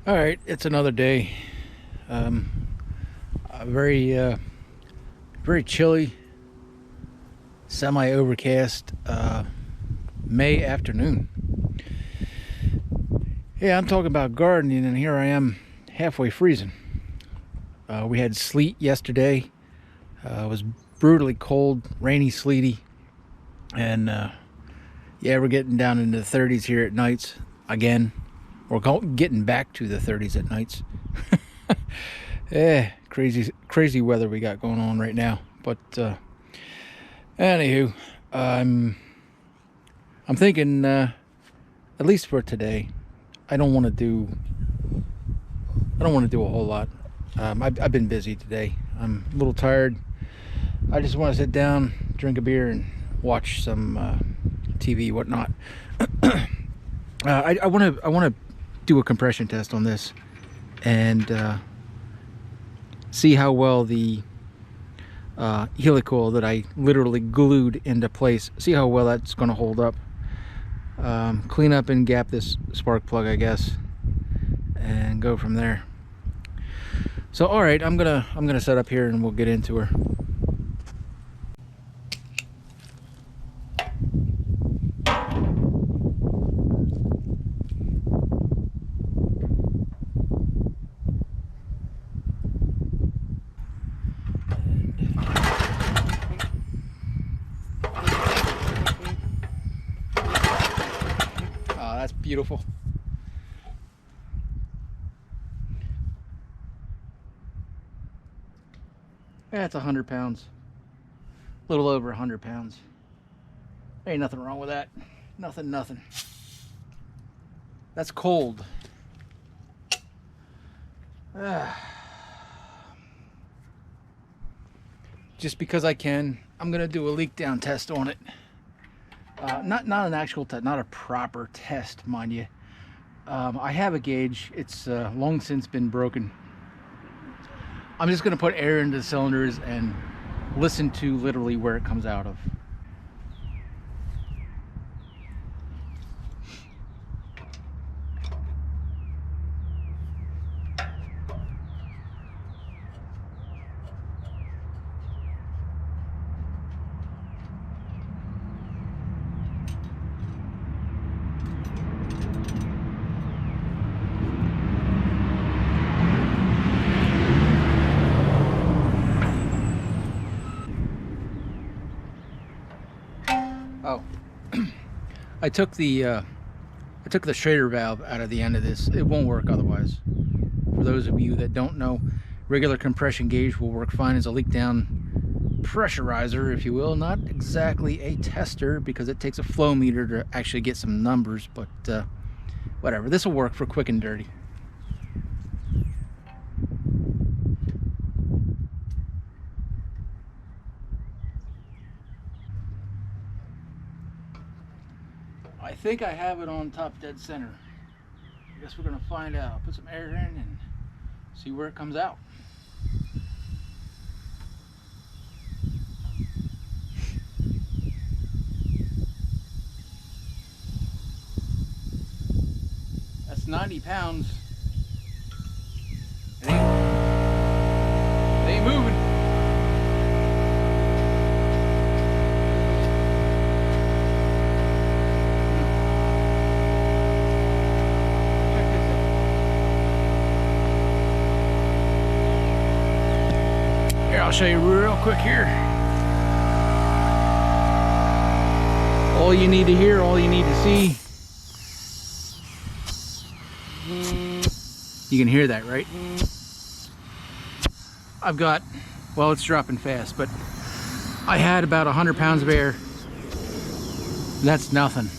All right, it's another day. A very chilly, semi-overcast May afternoon. Yeah, I'm talking about gardening, and here I am, halfway freezing. We had sleet yesterday. It was brutally cold, rainy, sleety, and yeah, we're getting down into the 30s here at nights again. We're getting back to the 30s at nights. Yeah, crazy weather we got going on right now. But anywho, I'm thinking at least for today, I don't want to do a whole lot. I've been busy today. I'm a little tired. I just want to sit down, drink a beer, and watch some TV, whatnot. I want to do a compression test on this and see how well the helicoil that I literally glued into place, see how well that's going to hold up. Clean up and gap this spark plug, I guess, and go from there. So all right, I'm gonna set up here and we'll get into her. That's beautiful. That's 100 pounds. A little over 100 pounds. Ain't nothing wrong with that. Nothing. That's cold. Just because I can, I'm gonna do a leak down test on it. Not an actual test, not a proper test, mind you. I have a gauge. It's long since been broken. I'm just gonna put air into the cylinders and listen to literally where it comes out of. Oh, I took the Schrader valve out of the end of this. It won't work otherwise. For those of you that don't know, regular compression gauge will work fine as a leak down pressurizer, if you will. Not exactly a tester because it takes a flow meter to actually get some numbers, but whatever. This will work for quick and dirty. I think I have it on top dead center. I guess we're gonna find out. Put some air in and see where it comes out. That's 90 pounds. It ain't moving. I'll show you real quick here. All you need to hear, all you need to see. You can hear that, right? I've got, well, it's dropping fast, but I had about 100 pounds of air. That's nothing.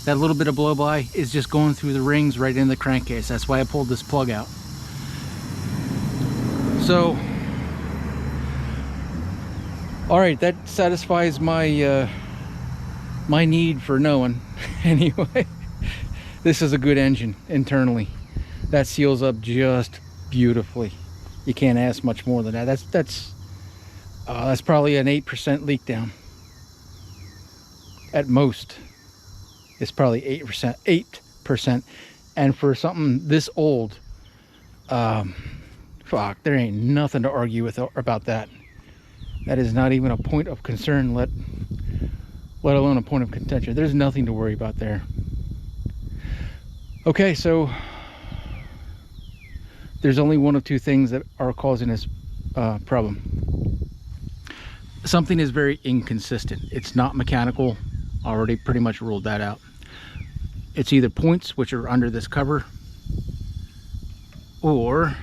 That little bit of blow-by is just going through the rings right in the crankcase. That's why I pulled this plug out. So, all right, that satisfies my my need for knowing. Anyway, this is a good engine internally. That seals up just beautifully. You can't ask much more than that. That's probably an 8% leak down at most. It's probably 8%. And for something this old, fuck, there ain't nothing to argue with about that. That is not even a point of concern, let alone a point of contention. There's nothing to worry about there. Okay, so there's only one of two things that are causing this problem. Something is very inconsistent. It's not mechanical. Already pretty much ruled that out. It's either points, which are under this cover, or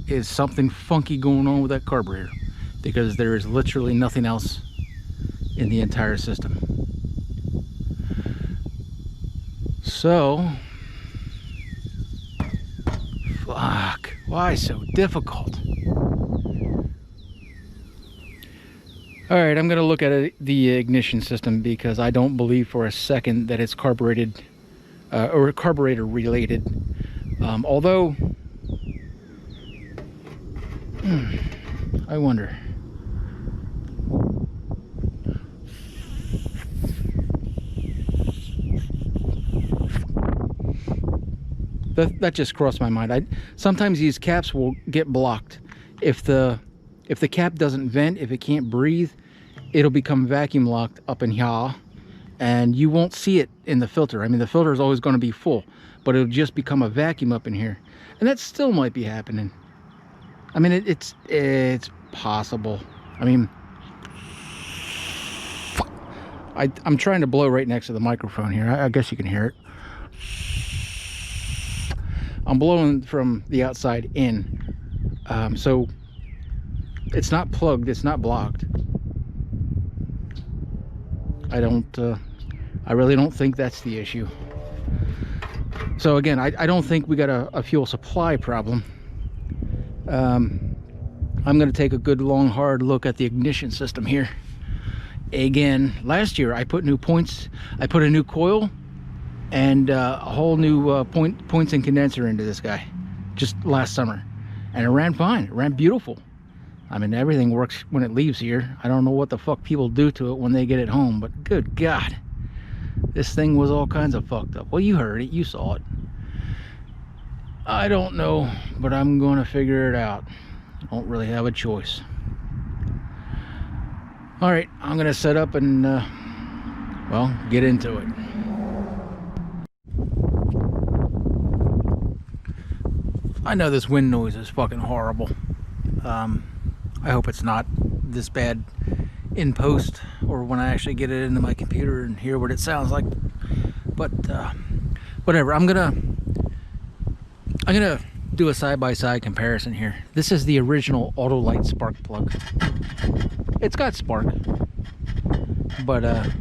is something funky going on with that carburetor, because there is literally nothing else in the entire system. So, fuck, why so difficult? All right, I'm gonna look at the ignition system, because I don't believe for a second that it's carbureted or carburetor related. Although, I wonder. That just crossed my mind. Sometimes these caps will get blocked. If the cap doesn't vent, if it can't breathe, it'll become vacuum locked up in here, and you won't see it in the filter. I mean, the filter is always going to be full, but it'll just become a vacuum up in here, and that still might be happening. I mean, it's possible. I mean, I'm trying to blow right next to the microphone here. I guess you can hear it. I'm blowing from the outside in, so it's not plugged, it's not blocked. I really don't think that's the issue. So again, I don't think we got a fuel supply problem. I'm gonna take a good long hard look at the ignition system here. Again, last year I put new points, I put a new coil and a whole new points and condenser into this guy just last summer, and it ran fine. It ran beautiful. I mean, everything works when it leaves here. I don't know what the fuck people do to it when they get it home, but good God, this thing was all kinds of fucked up. Well, you heard it, you saw it. I don't know, but I'm gonna figure it out. I don't really have a choice. All right, I'm gonna set up and well, get into it. I know this wind noise is fucking horrible. I hope it's not this bad in post, or when I actually get it into my computer and hear what it sounds like. But whatever. I'm gonna do a side-by-side comparison here. This is the original Autolite spark plug. It's got spark, but I'm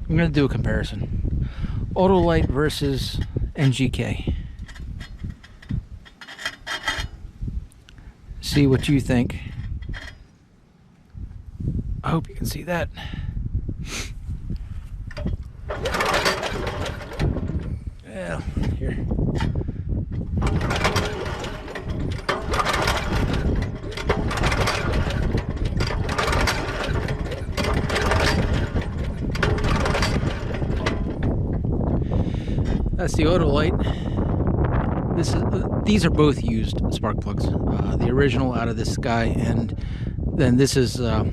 gonna do a comparison. Autolite versus NGK. See what you think. I hope you can see that. Yeah, here. That's the Autolite. These are both used spark plugs. The original out of this guy, and then this is a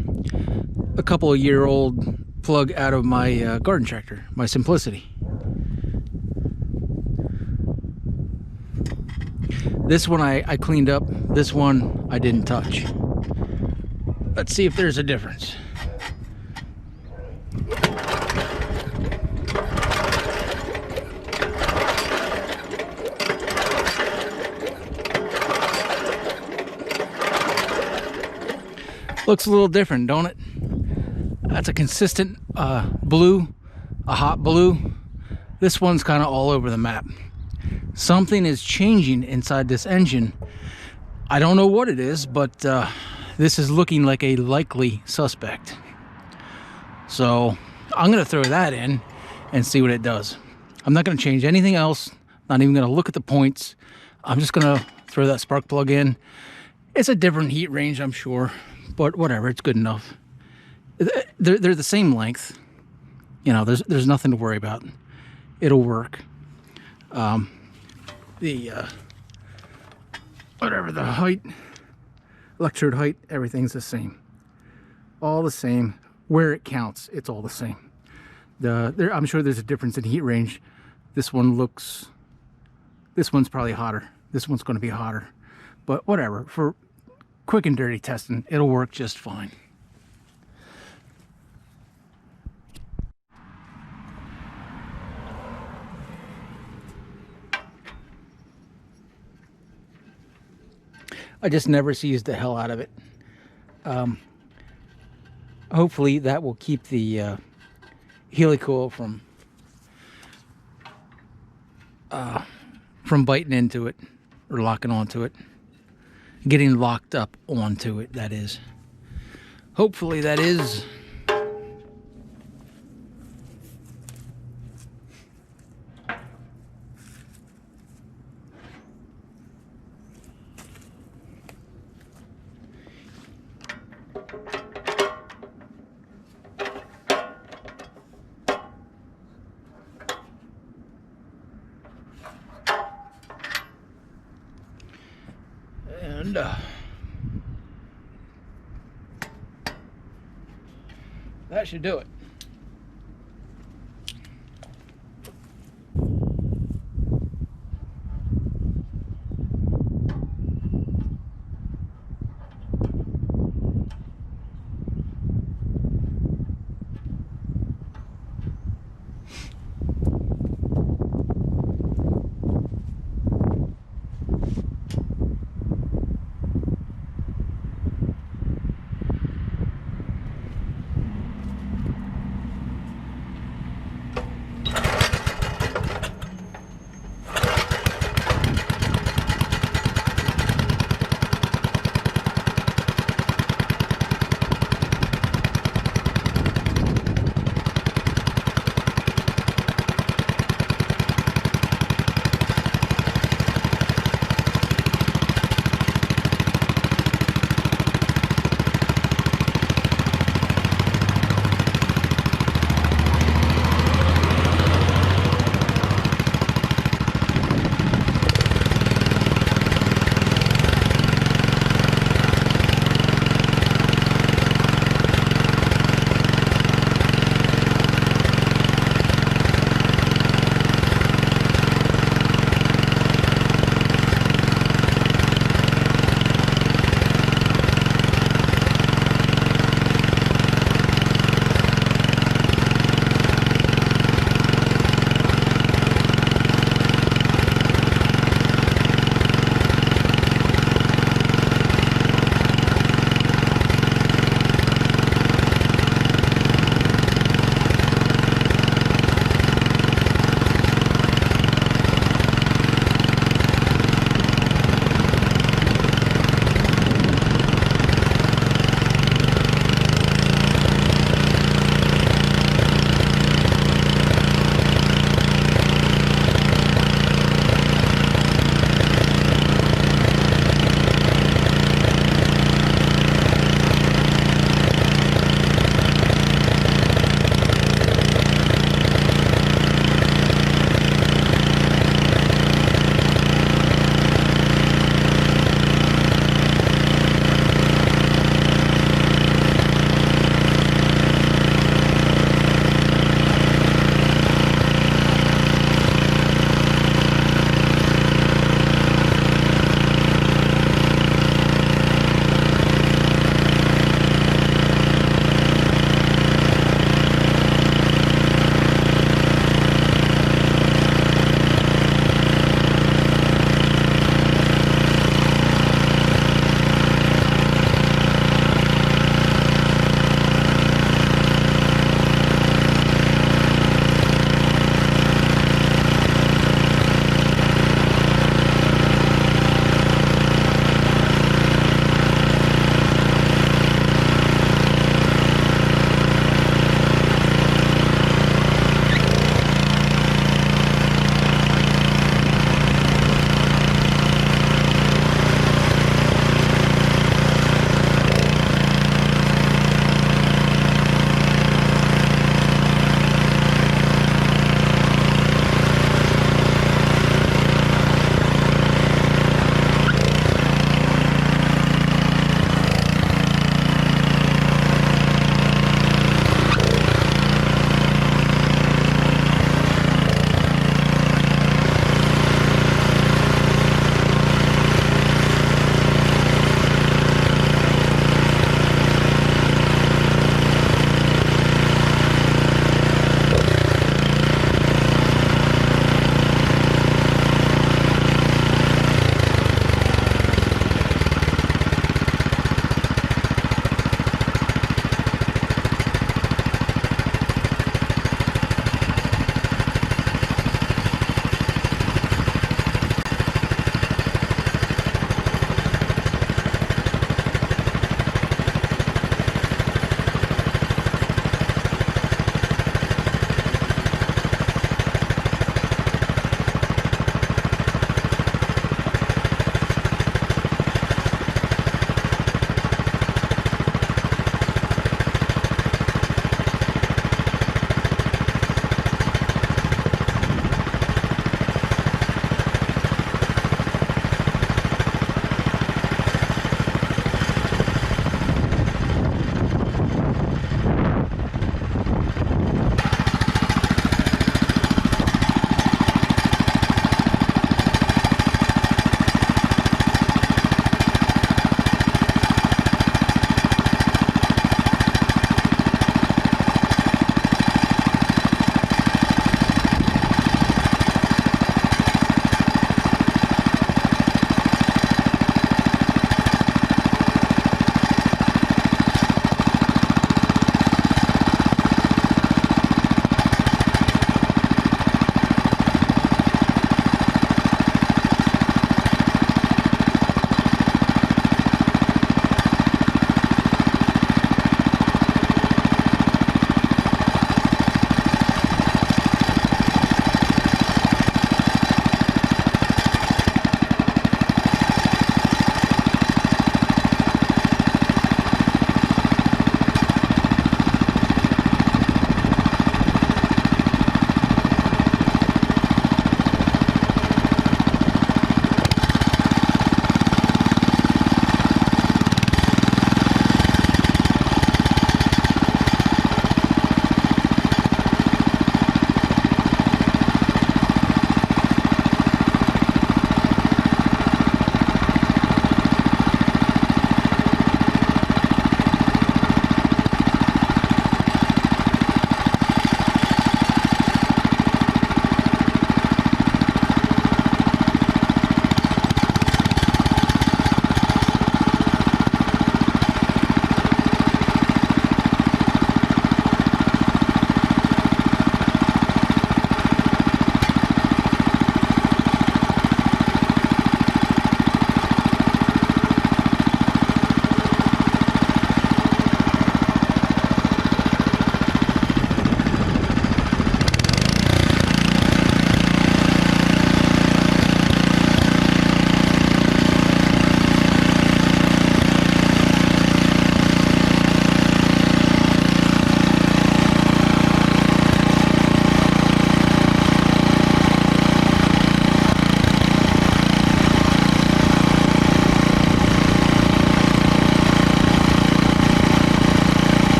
couple of year old plug out of my garden tractor, my Simplicity. This one I cleaned up. This one I didn't touch. Let's see if there's a difference. Looks a little different, don't it? That's a consistent blue, a hot blue. This one's kind of all over the map. Something is changing inside this engine. I don't know what it is, but this is looking like a likely suspect. So I'm gonna throw that in and see what it does. I'm not gonna change anything else, not even gonna look at the points. I'm just gonna throw that spark plug in. It's a different heat range, I'm sure, but whatever, it's good enough. They're the same length. You know, there's nothing to worry about. It'll work. The whatever the height, electrode height, everything's the same. All the same. Where it counts, it's all the same. I'm sure there's a difference in heat range. This one's probably hotter. This one's going to be hotter. But whatever, for quick and dirty testing, it'll work just fine. I just never seized the hell out of it. Hopefully that will keep the helicoil from biting into it or locking onto it, getting locked up onto it, that is. Hopefully that is. And that should do it.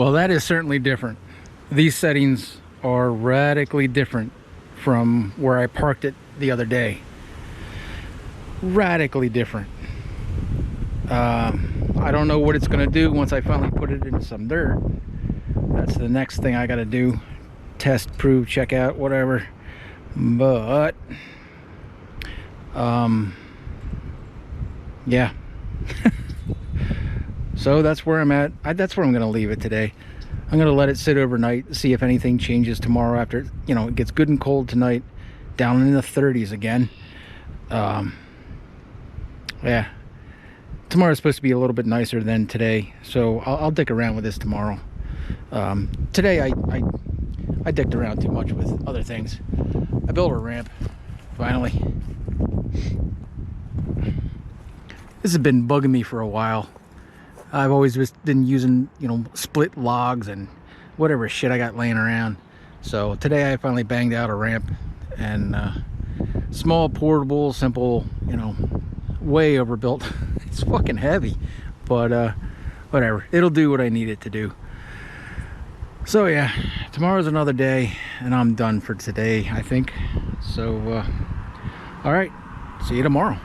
Well, that is certainly different. These settings are radically different from where I parked it the other day. Radically different. I don't know what it's going to do once I finally put it into some dirt. That's the next thing I got to do. Test, prove, check out, whatever. But yeah. So that's where I'm at. That's where I'm going to leave it today. I'm going to let it sit overnight, see if anything changes tomorrow after, you know, it gets good and cold tonight, down in the 30s again. Yeah. Tomorrow's supposed to be a little bit nicer than today, so I'll dick around with this tomorrow. Today I dicked around too much with other things. I built a ramp, finally. This has been bugging me for a while. I've always just been using, you know, split logs and whatever shit I got laying around. So today I finally banged out a ramp, and small, portable, simple, you know, way overbuilt. It's fucking heavy, but whatever. It'll do what I need it to do. So yeah, tomorrow's another day, and I'm done for today, I think. So, all right, see you tomorrow.